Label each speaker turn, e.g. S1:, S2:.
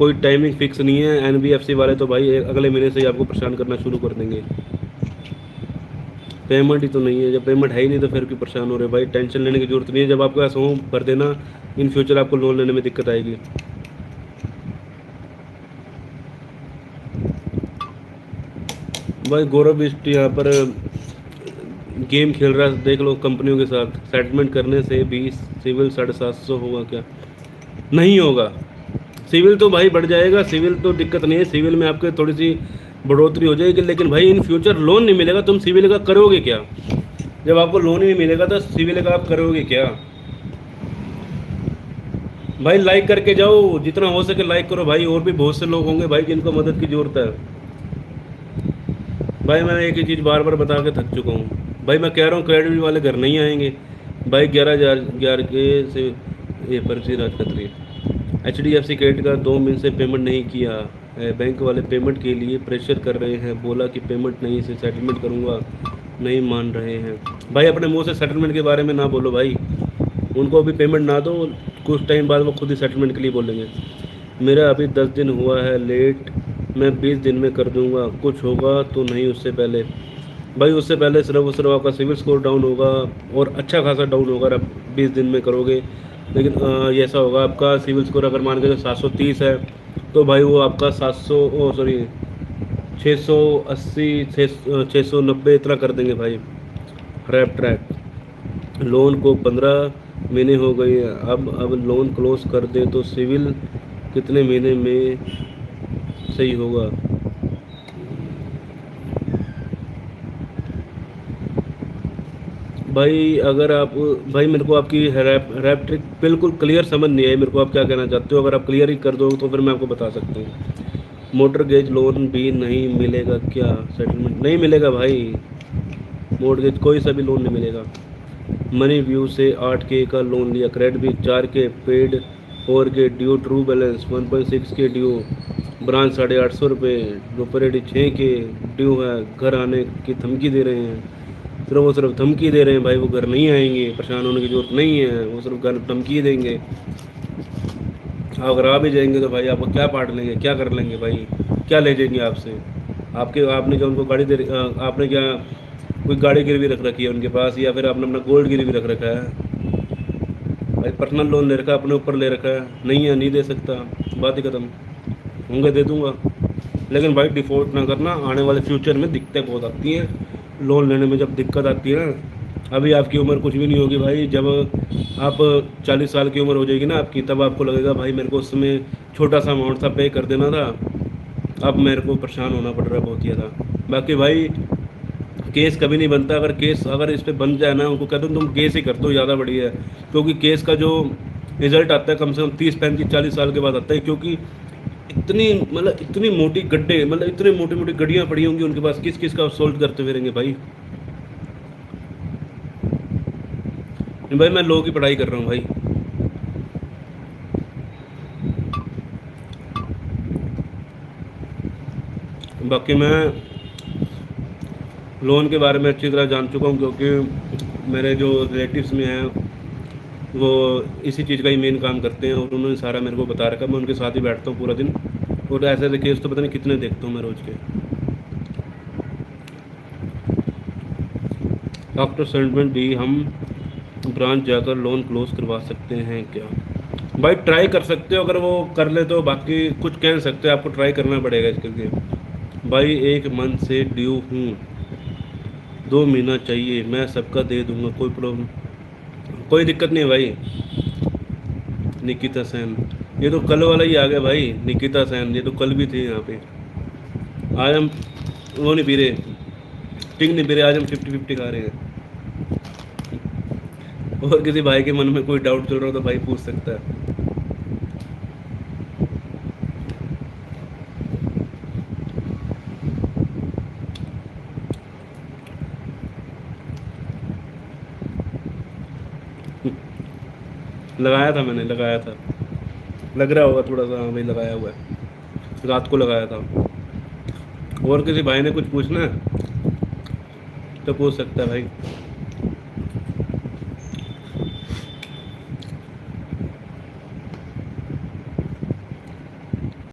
S1: कोई timing fix नहीं है। एनबीएफसी वाले तो भाई अगले महीने से ही आपको परेशान करना शुरू कर देंगे। पेमेंट ही तो नहीं है, जब पेमेंट है ही नहीं तो फिर क्यों परेशान हो रहे भाई। टेंशन लेने की जरूरत नहीं है, जब आपके पास हो भर देना। इन फ्यूचर आपको लोन लेने में दिक्कत आएगी। भाई गौरव बिष्ट यहाँ पर गेम खेल रहा है, देख लो कंपनियों के साथ। सेटलमेंट करने से भी सिविल 750 होगा क्या? नहीं होगा। सिविल तो भाई बढ़ जाएगा, सिविल तो दिक्कत नहीं है, सिविल में आपके थोड़ी सी बढ़ोतरी हो जाएगी, लेकिन भाई इन फ्यूचर लोन नहीं मिलेगा। तुम सिविल का करोगे क्या? जब आपको लोन ही नहीं मिलेगा तो सिविल का आप करोगे क्या? भाई लाइक करके जाओ, जितना हो सके लाइक करो भाई। और भी बहुत से लोग होंगे भाई जिनको मदद की ज़रूरत है। भाई मैं एक ही चीज़ बार बार बता के थक चुका हूँ भाई। मैं कह रहा हूँ क्रेडिट वाले घर नहीं आएंगे भाई। 11,000 के से ये पर्ची राज खतरी। HDFC क्रेडिट का 2 महीने से पेमेंट नहीं किया है। बैंक वाले पेमेंट के लिए प्रेशर कर रहे हैं, बोला कि पेमेंट नहीं से सेटलमेंट करूँगा, नहीं मान रहे हैं। भाई अपने मुंह से सेटलमेंट के बारे में ना बोलो भाई। उनको अभी पेमेंट ना दो, कुछ टाइम बाद वो खुद ही सेटलमेंट के लिए बोलेंगे। मेरा अभी 10 दिन हुआ है लेट, मैं 20 दिन में कर दूंगा। कुछ होगा तो नहीं उससे पहले? भाई उससे पहले सिर्फ और सिर्फ आपका सिविल स्कोर डाउन होगा, और अच्छा खासा डाउन होगा अगर आप 20 दिन में करोगे। लेकिन ये ऐसा होगा, आपका सिविल स्कोर अगर मान के जो 730 है, तो भाई वो आपका 680 690 इतना कर देंगे भाई रैप ट्रैक। लोन को 15 महीने हो गए हैं, अब लोन क्लोज कर दे तो सिविल कितने महीने में सही होगा? भाई अगर आप, भाई मेरे को आपकी रैप ट्रिक बिल्कुल क्लियर समझ नहीं आई। मेरे को आप क्या कहना चाहते हो? अगर आप क्लियर ही कर दो तो फिर मैं आपको बता सकता हूँ। मोटर गेज लोन भी नहीं मिलेगा क्या? सेटलमेंट नहीं मिलेगा भाई। मोटगेज कोई सा भी लोन नहीं मिलेगा। मनी व्यू से 8K का लोन लिया, क्रेडिट भी 4K paid, 4K due, true balance 1.6K due, branch 850 रुपये, प्रोपरेटी 6K ड्यू है। घर आने की धमकी दे रहे हैं, सिर्फ वो सिर्फ धमकी दे रहे हैं भाई। वो घर नहीं आएंगे, परेशान होने की जरूरत नहीं है, वो सिर्फ घर धमकी देंगे। अगर आ भी जाएंगे तो भाई आपको क्या पाट लेंगे, क्या कर लेंगे भाई? क्या ले जाएंगे आपसे? आपने क्या उनको गाड़ी आपने क्या कोई गाड़ी गिरवी रख रखी है उनके पास, या फिर आपने अपना गोल्ड गिरवी रख रखा है? भाई पर्सनल लोन ले रखा है, अपने ऊपर ले रखा है, नहीं है नहीं दे सकता, बात ही खत्म। होंगे दे दूंगा, लेकिन भाई डिफ़ॉल्ट ना करना। आने वाले फ्यूचर में दिक्कतें बहुत आती हैं लोन लेने में। जब दिक्कत आती है ना, अभी आपकी उम्र कुछ भी नहीं होगी भाई। जब आप 40 साल की उम्र हो जाएगी ना आपकी, तब आपको लगेगा भाई मेरे को उस समय छोटा सा अमाउंट था पे कर देना था, अब मेरे को परेशान होना पड़ रहा है बहुत ज़्यादा। बाकी भाई केस कभी नहीं बनता। अगर इस पर बन जाए ना, उनको कहते हो तुम केस ही कर दो, ज़्यादा बढ़िया है। क्योंकि केस का जो रिजल्ट आता है कम से कम 30 35 40 साल के बाद आता है। क्योंकि इतनी मोटी गड्ढे, मतलब इतनी मोटी मोटी गड्डियाँ पड़ी होंगी उनके पास, किस किस का सोल्व करते हुए रहेंगे भाई। भाई मैं लॉ की पढ़ाई कर रहा हूँ भाई। बाकी मैं लोन के बारे में अच्छी तरह जान चुका हूँ, क्योंकि मेरे जो रिलेटिव्स में हैं वो इसी चीज़ का ही मेन काम करते हैं, और उन्होंने सारा मेरे को बता रखा। मैं उनके साथ ही बैठता हूँ पूरा दिन, और ऐसे ऐसे केस तो पता नहीं कितने देखता हूँ मैं रोज़ के। आफ्टर सेटलमेंट भी हम ब्रांच जाकर लोन क्लोज करवा सकते हैं क्या? भाई ट्राई कर सकते हो, अगर वो कर ले तो। बाकी कुछ कह नहीं सकते, आपको ट्राई करना पड़ेगा इसके लिए। भाई 1 मंथ से ड्यू हूँ, 2 महीना चाहिए, मैं सबका दे दूंगा, कोई प्रॉब्लम, कोई दिक्कत नहीं है भाई। निकिता सेन, ये तो कल वाला ही आ गया भाई। निकिता सेन ये तो कल भी थी यहाँ पे। आज हम वो नहीं पी रहे, टिंग नहीं पी रहे, आज हम 50-50 खा रहे हैं। और किसी भाई के मन में कोई डाउट चल रहा हो तो भाई पूछ सकता है। लगाया था, मैंने लगाया था, लग रहा होगा थोड़ा सा। हाँ भाई लगाया हुआ है, रात को लगाया था। और किसी भाई ने कुछ पूछना है तो पूछ सकता है भाई।